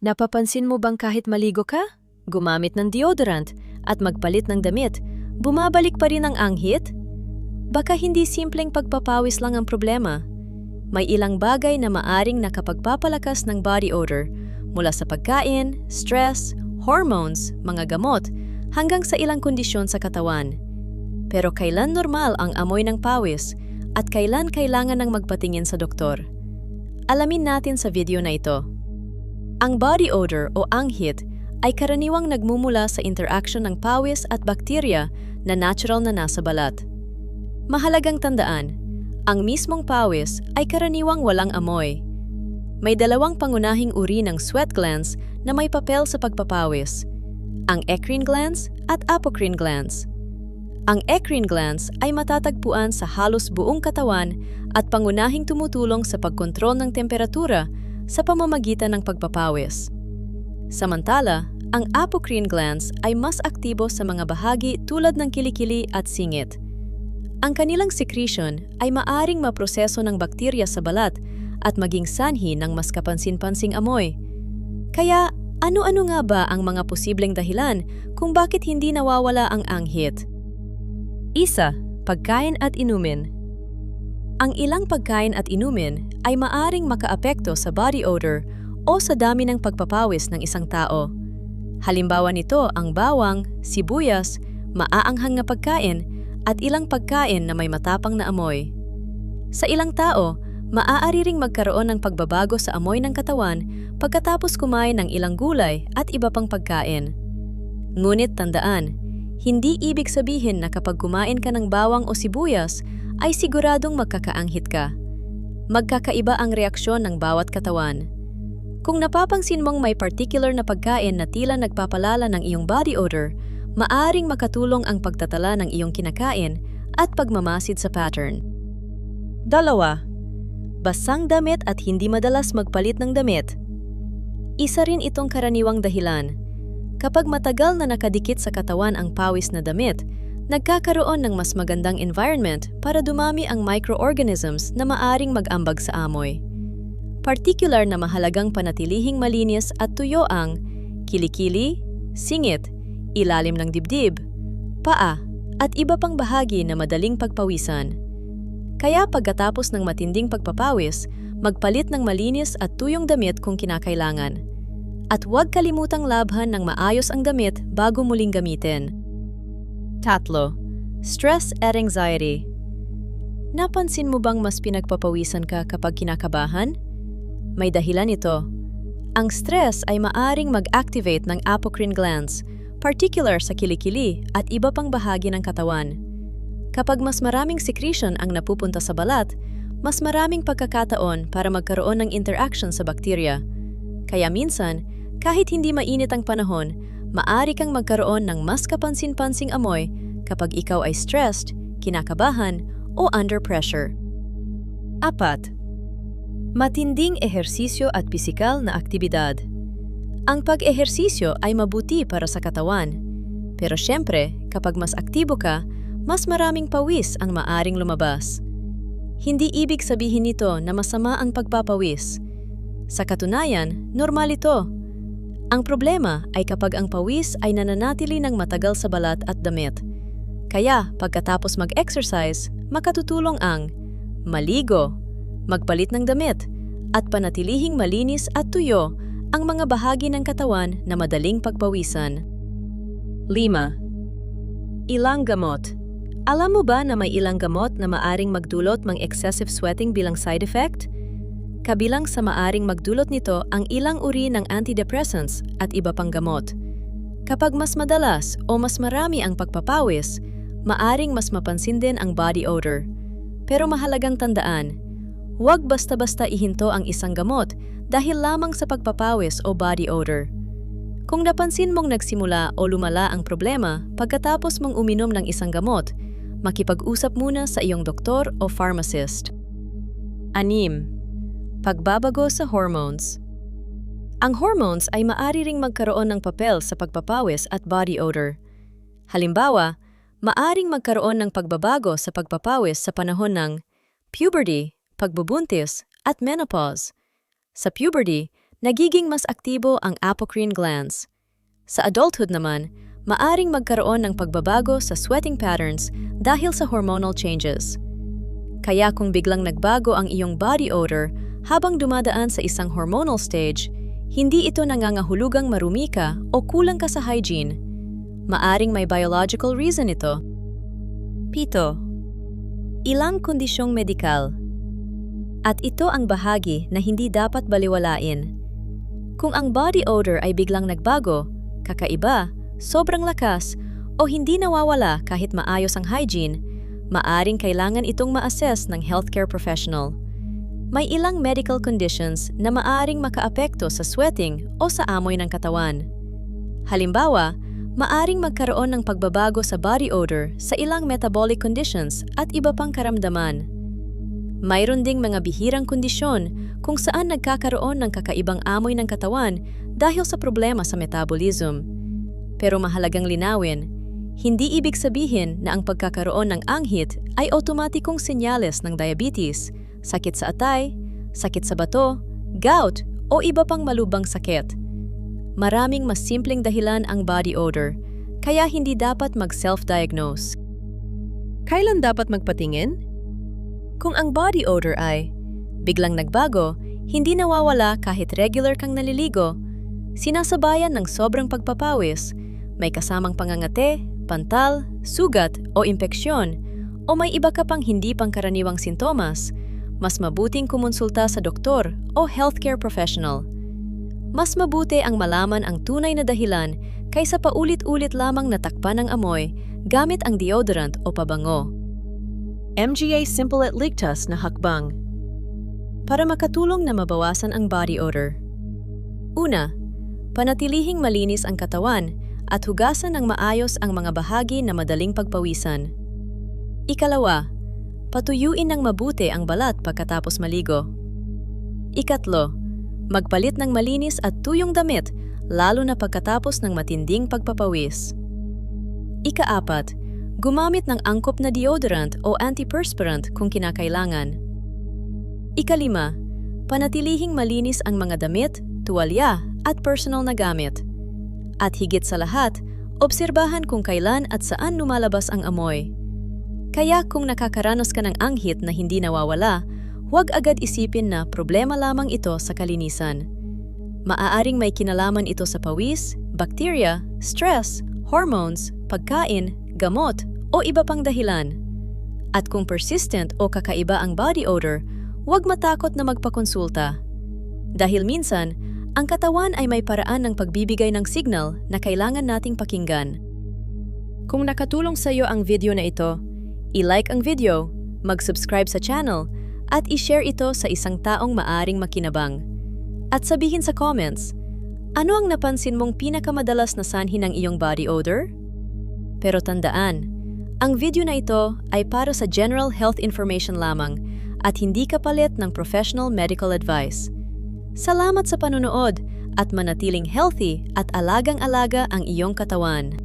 Napapansin mo bang kahit maligo ka, gumamit ng deodorant, at magpalit ng damit, bumabalik pa rin ang anghit? Baka hindi simpleng pagpapawis lang ang problema. May ilang bagay na maaring nakapagpapalakas ng body odor mula sa pagkain, stress, hormones, mga gamot, hanggang sa ilang kondisyon sa katawan. Pero kailan normal ang amoy ng pawis at kailan kailangan ng magpatingin sa doktor? Alamin natin sa video na ito. Ang body odor o anghit ay karaniwang nagmumula sa interaction ng pawis at bakterya na natural na nasa balat. Mahalagang tandaan, ang mismong pawis ay karaniwang walang amoy. May dalawang pangunahing uri ng sweat glands na may papel sa pagpapawis, ang eccrine glands at apocrine glands. Ang eccrine glands ay matatagpuan sa halos buong katawan at pangunahing tumutulong sa pagkontrol ng temperatura sa pamamagitan ng pagpapawis. Samantala, ang apocrine glands ay mas aktibo sa mga bahagi tulad ng kilikili at singit. Ang kanilang secretion ay maaring maproseso ng bakterya sa balat at maging sanhi ng mas kapansin-pansing amoy. Kaya, ano-ano nga ba ang mga posibleng dahilan kung bakit hindi nawawala ang anghit? Isa, pagkain at inumin. Ang ilang pagkain at inumin ay maaring makaapekto sa body odor o sa dami ng pagpapawis ng isang tao. Halimbawa nito ang bawang, sibuyas, maaanghang na pagkain, at ilang pagkain na may matapang na amoy. Sa ilang tao, maaari ring magkaroon ng pagbabago sa amoy ng katawan pagkatapos kumain ng ilang gulay at iba pang pagkain. Ngunit tandaan, hindi ibig sabihin na kapag kumain ka ng bawang o sibuyas, ay siguradong magkakaanghit ka. Magkakaiba ang reaksyon ng bawat katawan. Kung napapansin mong may particular na pagkain na tila nagpapalala ng iyong body odor, maaring makatulong ang pagtatala ng iyong kinakain at pagmamasid sa pattern. 2. Basang damit at hindi madalas magpalit ng damit. Isa rin itong karaniwang dahilan. Kapag matagal na nakadikit sa katawan ang pawis na damit, nagkakaroon ng mas magandang environment para dumami ang microorganisms na maaring mag-ambag sa amoy. Particular na mahalagang panatilihing malinis at tuyo ang kilikili, singit, ilalim ng dibdib, paa, at iba pang bahagi na madaling pagpawisan. Kaya pagkatapos ng matinding pagpapawis, magpalit ng malinis at tuyong damit kung kinakailangan. At huwag kalimutang labhan ng maayos ang damit bago muling gamitin. 3. Stress at anxiety. Napansin mo bang mas pinagpapawisan ka kapag kinakabahan? May dahilan ito. Ang stress ay maaring mag-activate ng apocrine glands, particular sa kilikili at iba pang bahagi ng katawan. Kapag mas maraming secretion ang napupunta sa balat, mas maraming pagkakataon para magkaroon ng interaction sa bakterya. Kaya minsan, kahit hindi mainit ang panahon, maaari kang magkaroon ng mas kapansin-pansing amoy kapag ikaw ay stressed, kinakabahan, o under pressure. 4. Matinding ehersisyo at pisikal na aktibidad. Ang pag-ehersisyo ay mabuti para sa katawan. Pero syempre, kapag mas aktibo ka, mas maraming pawis ang maaring lumabas. Hindi ibig sabihin nito na masama ang pagpapawis. Sa katunayan, normal ito. Ang problema ay kapag ang pawis ay nananatili ng matagal sa balat at damit. Kaya pagkatapos mag-exercise, makatutulong ang maligo, magpalit ng damit, at panatilihing malinis at tuyo ang mga bahagi ng katawan na madaling pagpawisan. 5. Ilang gamot. Alam mo ba na may ilang gamot na maaring magdulot ng excessive sweating bilang side effect? Kabilang sa maaring magdulot nito ang ilang uri ng antidepressants at iba pang gamot. Kapag mas madalas o mas marami ang pagpapawis, maaring mas mapansin din ang body odor. Pero mahalagang tandaan, huwag basta-basta ihinto ang isang gamot dahil lamang sa pagpapawis o body odor. Kung napansin mong nagsimula o lumala ang problema pagkatapos mong uminom ng isang gamot, makipag-usap muna sa iyong doktor o pharmacist. 6. Pagbabago sa hormones. Ang hormones ay maaari ring magkaroon ng papel sa pagpapawis at body odor. Halimbawa, maaring magkaroon ng pagbabago sa pagpapawis sa panahon ng puberty, pagbubuntis, at menopause. Sa puberty, nagiging mas aktibo ang apocrine glands. Sa adulthood naman, maaring magkaroon ng pagbabago sa sweating patterns dahil sa hormonal changes. Kaya kung biglang nagbago ang iyong body odor habang dumadaan sa isang hormonal stage, hindi ito nangangahulugang marumi ka o kulang ka sa hygiene. Maaring may biological reason ito. 7. Ilang kondisyong medikal. At ito ang bahagi na hindi dapat baliwalain. Kung ang body odor ay biglang nagbago, kakaiba, sobrang lakas, o hindi nawawala kahit maayos ang hygiene, maaring kailangan itong ma-assess ng healthcare professional. May ilang medical conditions na maaring makaapekto sa sweating o sa amoy ng katawan. Halimbawa, maaring magkaroon ng pagbabago sa body odor sa ilang metabolic conditions at iba pang karamdaman. Mayroon ding mga bihirang kondisyon kung saan nagkakaroon ng kakaibang amoy ng katawan dahil sa problema sa metabolism. Pero mahalagang linawin, hindi ibig sabihin na ang pagkakaroon ng anghit ay otomatikong senyales ng diabetes, sakit sa atay, sakit sa bato, gout o iba pang malubhang sakit. Maraming mas simpleng dahilan ang body odor, kaya hindi dapat mag-self-diagnose. Kailan dapat magpatingin? Kung ang body odor ay biglang nagbago, hindi nawawala kahit regular kang naliligo, sinasabayan ng sobrang pagpapawis, may kasamang pangangate, pantal, sugat o impeksyon, o may iba ka pang hindi pangkaraniwang sintomas, mas mabuting kumonsulta sa doktor o healthcare professional. Mas mabuti ang malaman ang tunay na dahilan kaysa paulit-ulit lamang natakpan ng amoy gamit ang deodorant o pabango. MGA Simple at Ligtas na hakbang para makatulong na mabawasan ang body odor. Una, panatilihing malinis ang katawan at hugasan ng maayos ang mga bahagi na madaling pagpawisan. Ikalawa, patuyuin ng mabuti ang balat pagkatapos maligo. Ikatlo, magpalit ng malinis at tuyong damit lalo na pagkatapos ng matinding pagpapawis. Ikaapat, gumamit ng angkop na deodorant o antiperspirant kung kinakailangan. Ikalima, panatilihing malinis ang mga damit, tuwalya at personal na gamit. At higit sa lahat, obserbahan kung kailan at saan lumalabas ang amoy. Kaya kung nakakaranas ka ng anghit na hindi nawawala, huwag agad isipin na problema lamang ito sa kalinisan. Maaaring may kinalaman ito sa pawis, bakterya, stress, hormones, pagkain, gamot, o iba pang dahilan. At kung persistent o kakaiba ang body odor, huwag matakot na magpakonsulta. Dahil minsan, ang katawan ay may paraan ng pagbibigay ng signal na kailangan nating pakinggan. Kung nakatulong sa iyo ang video na ito, i-like ang video, mag-subscribe sa channel, at i-share ito sa isang taong maaring makinabang. At sabihin sa comments, ano ang napansin mong pinakamadalas na sanhi ng iyong body odor? Pero tandaan, ang video na ito ay para sa general health information lamang at hindi kapalit ng professional medical advice. Salamat sa panunood at manatiling healthy at alagang-alaga ang iyong katawan.